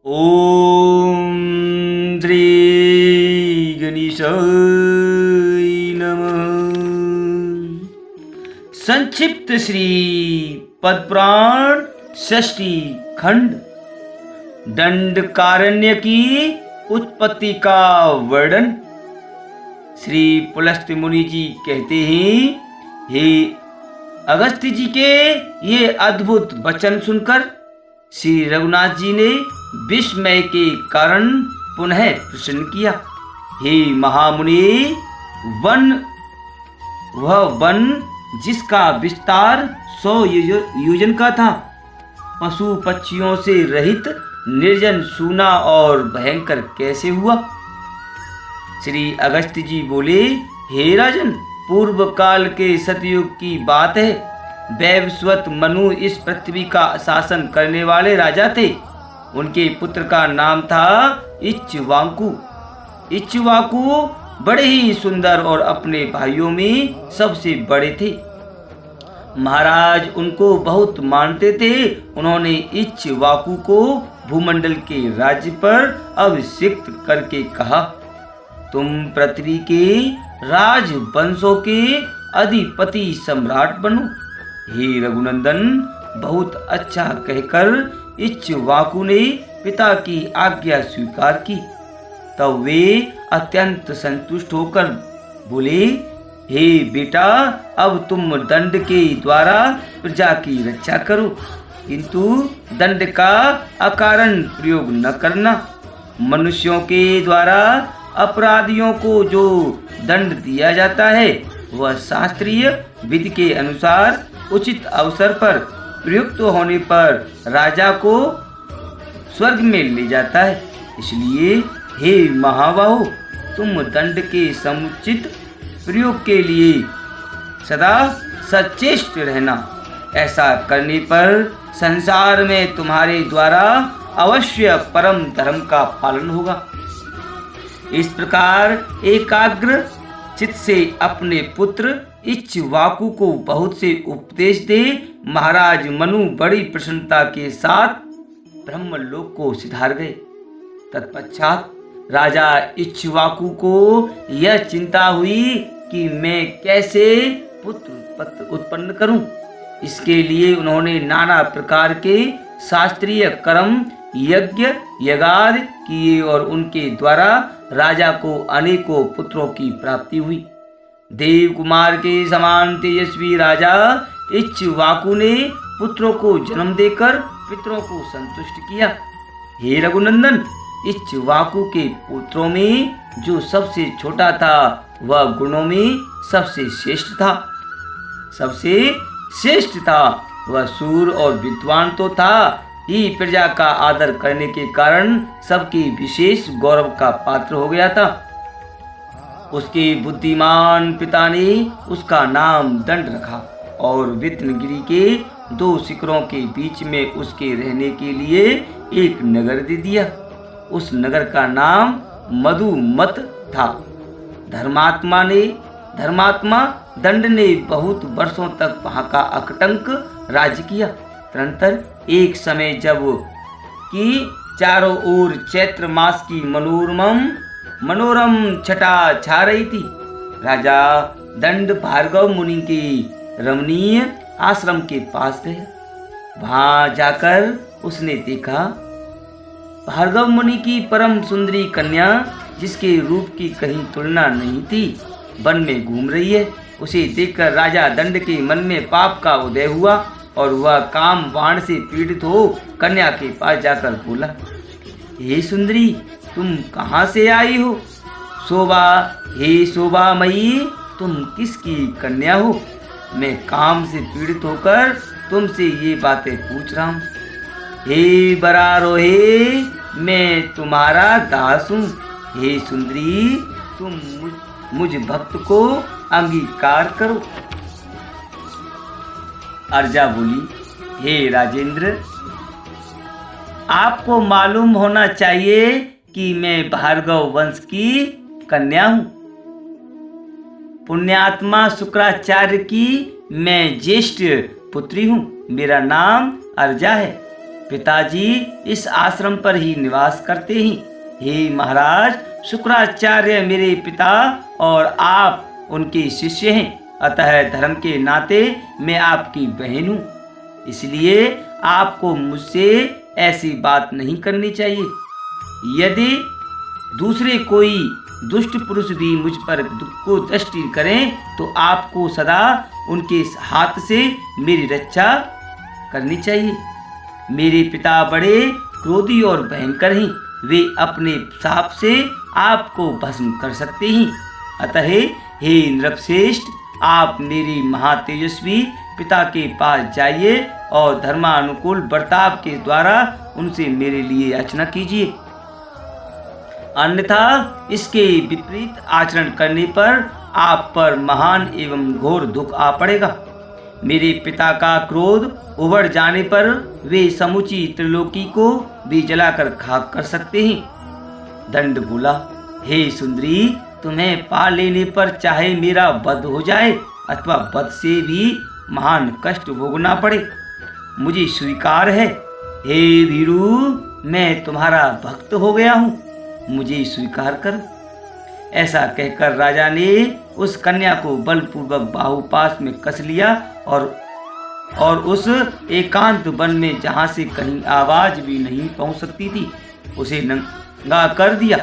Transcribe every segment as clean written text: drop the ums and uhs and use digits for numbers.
ओम श्री गणेशाय नमः। संक्षिप्त श्री पद्मपुराण षष्ठी खंड दंडकारण्य की उत्पत्ति का वर्णन। श्री पुलस्त्य मुनि जी कहते हैं, हे अगस्त्य जी के ये अद्भुत वचन सुनकर श्री रघुनाथ जी ने विस्मय के कारण पुनः प्रश्न किया। हे महामुनि, वह वन जिसका विस्तार 100 योजन का था, पशु पक्षियों से रहित, निर्जन, सूना और भयंकर कैसे हुआ? श्री अगस्त्य जी बोले, हे राजन, पूर्व काल के सतयुग की बात है। वैवस्वत मनु इस पृथ्वी का शासन करने वाले राजा थे। उनके पुत्र का नाम था इक्ष्वाकु। इक्ष्वाकु बड़े ही सुंदर और अपने भाइयों में सबसे बड़े थे। महाराज उनको बहुत मानते थे। उन्होंने इक्ष्वाकु को भूमंडल के राज्य पर अभिषिक्त करके कहा, तुम पृथ्वी के राजवंशों के अधिपति सम्राट बनो। हे रघुनंदन, बहुत अच्छा कहकर इक्ष्वाकु ने पिता की आज्ञा स्वीकार की। तब वे अत्यंत संतुष्ट होकर बोले, हे बेटा, अब तुम दंड के द्वारा प्रजा की रक्षा करो, किंतु दंड का अकारण प्रयोग न करना। मनुष्यों के द्वारा अपराधियों को जो दंड दिया जाता है, वह शास्त्रीय विधि के अनुसार उचित अवसर पर प्रयुक्त होने पर राजा को स्वर्ग में ले जाता है। इसलिए हे महाबाहो, तुम दंड के समुचित प्रयोग के लिए सदा सचेष्ट रहना। ऐसा करने पर संसार में तुम्हारे द्वारा अवश्य परम धर्म का पालन होगा। इस प्रकार एकाग्र चित्त से अपने पुत्र इक्ष्वाकु को बहुत से उपदेश दे महाराज मनु बड़ी प्रसन्नता के साथ ब्रह्मलोक को सिधार गए। तत्पश्चात राजा इक्ष्वाकु को यह चिंता हुई कि मैं कैसे पुत्र उत्पन्न करूं। इसके लिए उन्होंने नाना प्रकार के शास्त्रीय कर्म यज्ञ यज्ञादि किए और उनके द्वारा राजा को अनेकों पुत्रों की प्राप्ति हुई। देव कुमार के समान तेजस्वी राजा इक्ष्वाकु ने पुत्रों को जन्म देकर पितरों को संतुष्ट किया। हे रघुनंदन, इक्ष्वाकु के पुत्रों में जो सबसे छोटा था, वह गुणों में सबसे श्रेष्ठ था। वह शूर और विद्वान तो था ही, प्रजा का आदर करने के कारण सबके विशेष गौरव का पात्र हो गया था। उसके बुद्धिमान पिता ने उसका नाम दंड रखा और वित्नगिरी के 2 शिखरों के बीच में उसके रहने के लिए एक नगर दे दिया। उस नगर का नाम मधुमत था। धर्मात्मा दंड ने बहुत वर्षों तक वहां का अकटंक राज्य किया। तदनंतर एक समय जब कि चारों ओर चैत्र मास की मनोरम छटा छा रही थी, राजा दंड भार्गव मुनि के रमणीय आश्रम के पास गया। वहां जाकर उसने देखा भार्गव मुनि की परम सुंदरी कन्या, जिसके रूप की कहीं तुलना नहीं थी, वन में घूम रही है। उसे देखकर राजा दंड के मन में पाप का उदय हुआ और वह काम बाण से पीड़ित हो कन्या के पास जाकर बोला, हे सुंदरी, तुम कहाँ से आई हो? शोभा मई, तुम किसकी कन्या हो? मैं काम से पीड़ित होकर तुमसे ये बातें पूछ रहा हूँ। हे बरारोहे, मैं तुम्हारा दास हूँ। हे सुंदरी, तुम मुझ भक्त को अंगीकार करो। अर्जा बोली, हे राजेंद्र, आपको मालूम होना चाहिए कि मैं भार्गव वंश की कन्या हूं। पुण्यात्मा शुक्राचार्य की मैं ज्येष्ठ पुत्री हूँ। मेरा नाम अर्जा है। पिताजी इस आश्रम पर ही निवास करते हैं। हे महाराज, शुक्राचार्य मेरे पिता और आप उनके शिष्य हैं, अतः धर्म के नाते मैं आपकी बहन हूँ, इसलिए आपको मुझसे ऐसी बात नहीं करनी चाहिए। यदि दूसरे कोई दुष्ट पुरुष भी मुझ पर को दृष्टि करें तो आपको सदा उनके हाथ से मेरी रक्षा करनी चाहिए। मेरे पिता बड़े क्रोधी और भयंकर हैं, वे अपने साप से आपको भस्म कर सकते हैं। अतः हे नृपश्रेष्ठ, आप मेरे महातेजस्वी पिता के पास जाइए और धर्मानुकूल बर्ताव के द्वारा उनसे मेरे लिए याचना कीजिए, अन्यथा इसके विपरीत आचरण करने पर आप पर महान एवं घोर दुख आ पड़ेगा। मेरे पिता का क्रोध उभर जाने पर वे समूची त्रिलोकी को भी जलाकर खाक कर सकते हैं। दंड बोला, हे सुंदरी, तुम्हें पा लेने पर चाहे मेरा वध हो जाए अथवा वध से भी महान कष्ट भोगना पड़े, मुझे स्वीकार है। हे वीरू, मैं तुम्हारा भक्त हो गया हूँ, मुझे स्वीकार करो। ऐसा कहकर राजा ने उस कन्या को बलपूर्वक बाहुपाश में कस लिया और उस एकांत वन में, जहाँ से कहीं आवाज भी नहीं पहुँच सकती थी, उसे नंगा कर दिया।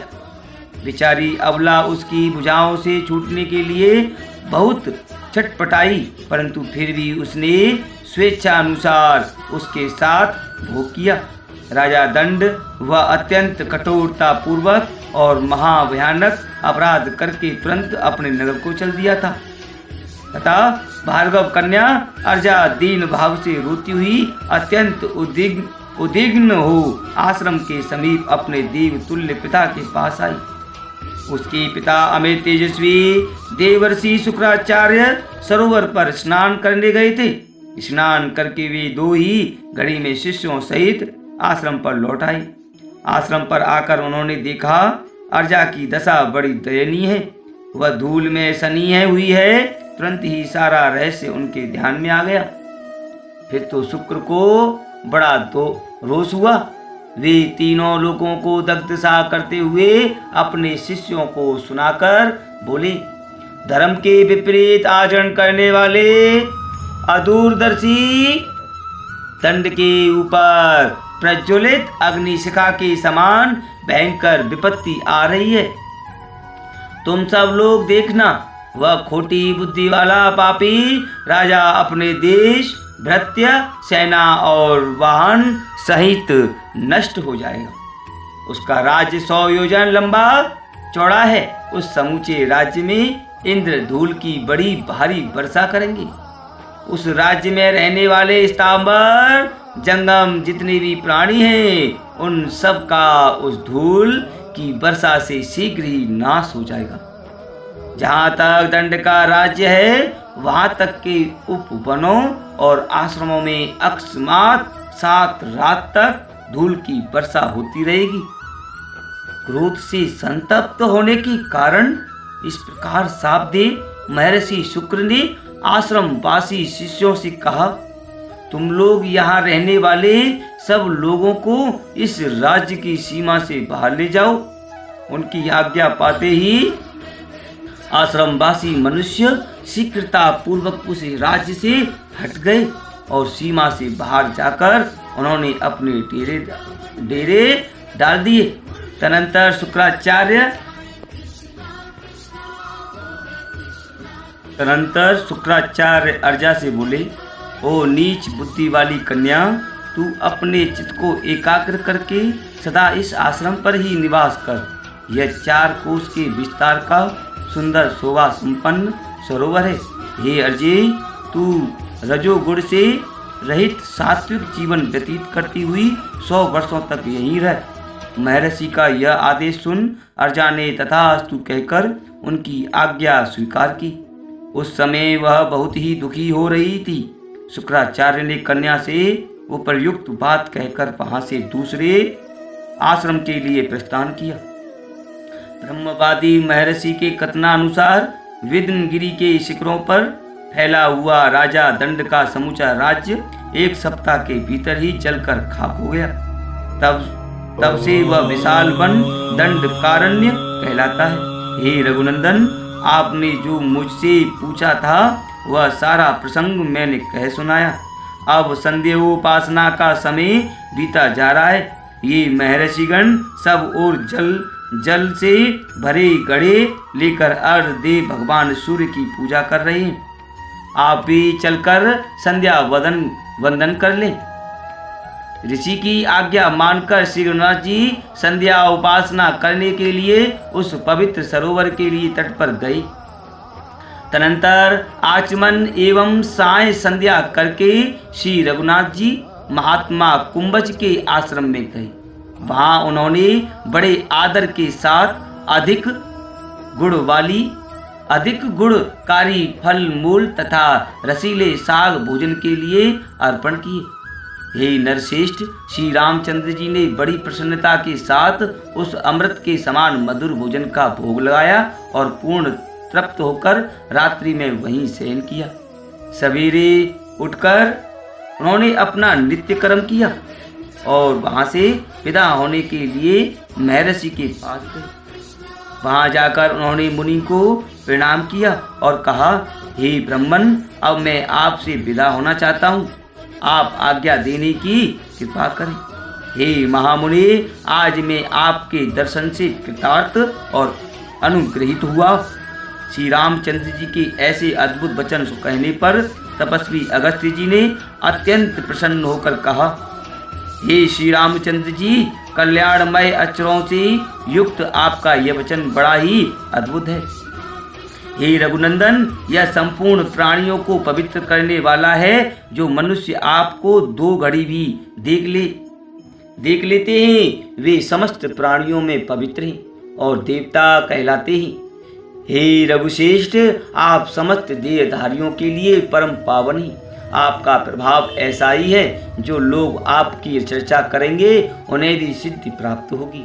बेचारी अबला उसकी भुजाओं से छूटने के लिए बहुत छटपटाई, परंतु फिर भी उसने स्वेच्छा अनुसार उसके साथ भोग किया। राजा दंड वह अत्यंत कठोरता पूर्वक और महाभयानक अपराध करके तुरंत अपने नगर को चल दिया था तथा भार्गव कन्या अर्जा दीन भाव से रोती हुई अत्यंत उद्विग्न हो आश्रम के समीप अपने देव तुल्य पिता के पास आई। उसके पिता अमित तेजस्वी देवर्षि शुक्राचार्य सरोवर पर स्नान करने गए थे। स्नान करके वे 2 ही घड़ी में शिष्यों सहित आश्रम पर लौट आए। आश्रम पर आकर उन्होंने देखा अर्जा की दशा बड़ी दयनीय है, वह धूल में सनी हुई है। तुरंत ही सारा रहस्य उनके ध्यान में आ गया। फिर तो शुक्र को बड़ा रोष हुआ। वे तीनों लोगों को दग्ध सा करते हुए अपने शिष्यों को सुनाकर बोले, धर्म के विपरीत आचरण करने वाले अदूरदर्शी, दंड के ऊपर प्रज्वलित अग्निशिखा के समान भयंकर विपत्ति आ रही है। तुम सब लोग देखना, वह खोटी बुद्धि वाला पापी राजा अपने देश, भृत्य, सेना और वाहन सहित नष्ट हो जाएगा। उसका राज्य 100 योजन लंबा चौड़ा है। उस समूचे राज्य में इंद्र धूल की बड़ी भारी वर्षा करेंगे। उस राज्य में रहने वाले स्थावर जंगम जितने भी प्राणी हैं, उन सब का उस धूल की वर्षा से शीघ्र ही नाश हो जाएगा। जहाँ तक दंड का राज्य है, वहां तक के उपवनों और आश्रमों में अकस्मात 7 रात तक धूल की वर्षा होती रहेगी। क्रोध से संतप्त होने के कारण इस प्रकार शाप दे महर्षि शुक्र ने आश्रमवासी शिष्यों से कहा, तुम लोग यहाँ रहने वाले सब लोगों को इस राज्य की सीमा से बाहर ले जाओ। उनकी आज्ञा पाते ही आश्रमवासी मनुष्य शीघ्रता पूर्वक उस राज्य से हट गए और सीमा से बाहर जाकर उन्होंने अपने डेरे डाल दिए। तदनंतर शुक्राचार्य अर्जा से बोले, ओ नीच बुद्धि वाली कन्या, तू अपने चित्त को एकाग्र करके सदा इस आश्रम पर ही निवास कर। यह 4 कोस के विस्तार का सुंदर शोभा संपन्न सरोवर है। हे अर्जे, तू रजोगुण से रहित सात्विक जीवन व्यतीत करती हुई 100 वर्षों तक यहीं रह। महर्षि का यह आदेश सुन अर्जा ने तथास्तु कहकर उनकी आज्ञा स्वीकार की। उस समय वह बहुत ही दुखी हो रही थी। शुक्राचार्य ने कन्या से उपर्युक्त बात कहकर वहां से दूसरे आश्रम के लिए प्रस्थान किया। ब्रह्मवादी महर्षि के कथनानुसार विद्यगिरि के शिखरों पर फैला हुआ राजा दंड का समूचा राज्य 1 सप्ताह के भीतर ही जलकर खाक हो गया। तब से वह विशाल वन दंडकारण्य कहलाता है। हे रघुनंदन, आपने जो मुझसे पूछा था वह सारा प्रसंग मैंने कह सुनाया। अब संध्योपासना का समय बीता जा रहा है। ये महर्षिगण सब और जल से भरे घड़े लेकर अर्घ्य दे भगवान सूर्य की पूजा कर रहे हैं। आप भी चलकर संध्या वंदन कर लें। ऋषि की आज्ञा मानकर श्री रघुनाथ जी संध्या उपासना करने के लिए उस पवित्र सरोवर के लिए तट पर गए। तदनंतर आचमन एवं साय संध्या करके श्री रघुनाथ जी महात्मा कुंभज के आश्रम में गए। वहां उन्होंने बड़े आदर के साथ अधिक गुणकारी फल मूल तथा रसीले साग भोजन के लिए अर्पण किए। हे नरश्रेष्ठ, श्री रामचंद्र जी ने बड़ी प्रसन्नता के साथ उस अमृत के समान मधुर भोजन का भोग लगाया और पूर्ण तृप्त होकर रात्रि में वहीं शयन किया। सवेरे उठकर उन्होंने अपना नित्य कर्म किया और वहां से विदा होने के लिए महर्षि के पास गए। वहां जाकर उन्होंने मुनि को प्रणाम किया और कहा, हे ब्राह्मण, अब मैं आपसे विदा होना चाहता हूँ, आप आज्ञा देने की कृपा करें। हे महामुनि, आज मैं आपके दर्शन से कृतार्थ और अनुग्रहित हुआ। श्री रामचंद्र जी के ऐसे अद्भुत वचन कहने पर तपस्वी अगस्त्य जी ने अत्यंत प्रसन्न होकर कहा, हे श्री रामचंद्र जी, कल्याणमय अक्षरों से युक्त आपका यह वचन बड़ा ही अद्भुत है। हे रघुनंदन, यह संपूर्ण प्राणियों को पवित्र करने वाला है। जो मनुष्य आपको 2 घड़ी भी देख लेते हैं वे समस्त प्राणियों में पवित्र हैं और देवता कहलाते हैं। हे रघुश्रेष्ठ, आप समस्त देहधारियों के लिए परम पावन हैं। आपका प्रभाव ऐसा ही है, जो लोग आपकी चर्चा करेंगे उन्हें भी सिद्धि प्राप्त होगी।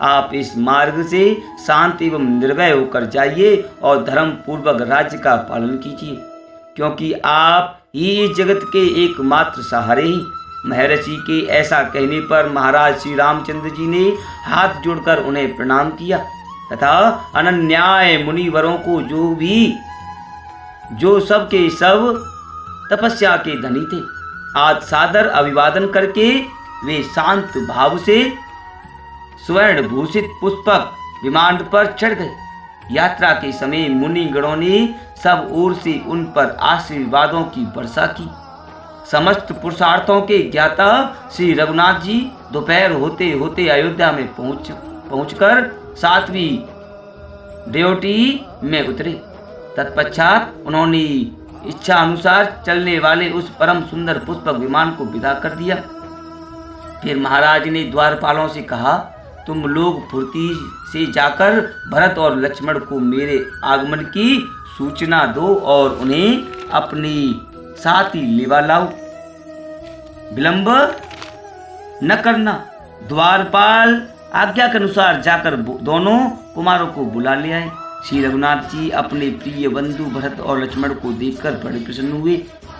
आप इस मार्ग से शांत एवं निर्भय होकर जाइए और धर्म पूर्वक राज्य का पालन कीजिए, क्योंकि आप ही इस जगत के एकमात्र सहारे हैं। महर्षि के ऐसा कहने पर महाराज श्री रामचंद्र जी ने हाथ जोड़कर उन्हें प्रणाम किया तथा अनन्याय मुनिवरों को जो सब के सब तपस्या के धनी थे, आज सादर अभिवादन करके वे शांत भाव से स्वर्ण भूषित पुष्पक विमान पर चढ़ गए। यात्रा के समय मुनिगणों ने सब ओर से उन पर आशीर्वादों की वर्षा की। समस्त पुरुषार्थों के ज्ञाता श्री रघुनाथ जी दोपहर होते होते अयोध्या में पहुंचकर 7वीं ड्योटी में उतरे। तत्पश्चात उन्होंने इच्छा अनुसार चलने वाले उस परम सुंदर पुष्पक विमान को विदा कर दिया। फिर महाराज ने द्वारपालों से कहा, तुम लोग फुर्ती से जाकर भरत और लक्ष्मण को मेरे आगमन की सूचना दो और उन्हें अपनी साथ ही लेवा लाओ। विलंब न करना। द्वारपाल आज्ञा के अनुसार जाकर दोनों कुमारों को बुला ले आए। श्री रघुनाथ जी अपने प्रिय बंधु भरत और लक्ष्मण को देखकर बड़े प्रसन्न हुए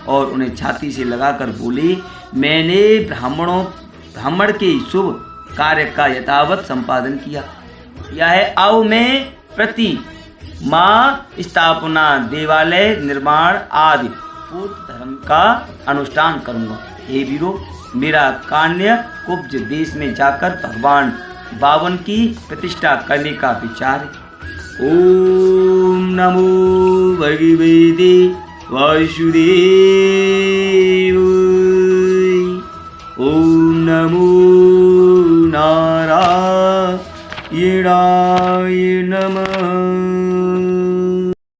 और उन्हें छाती से लगाकर बोले, मैंने ब्राह्मण के शुभ कार्य का यथावत संपादन किया है। आओ मैं प्रति माँ स्थापना, देवालय निर्माण आदि पूर्व धर्म का अनुष्ठान करूंगा। हे वीरो, मेरा कान्य कुब्ज देश में जाकर भगवान बावन की प्रतिष्ठा करने का विचार है। ओम नमो भगवते वासुदेव। ओम नमो नारायणाय नमः।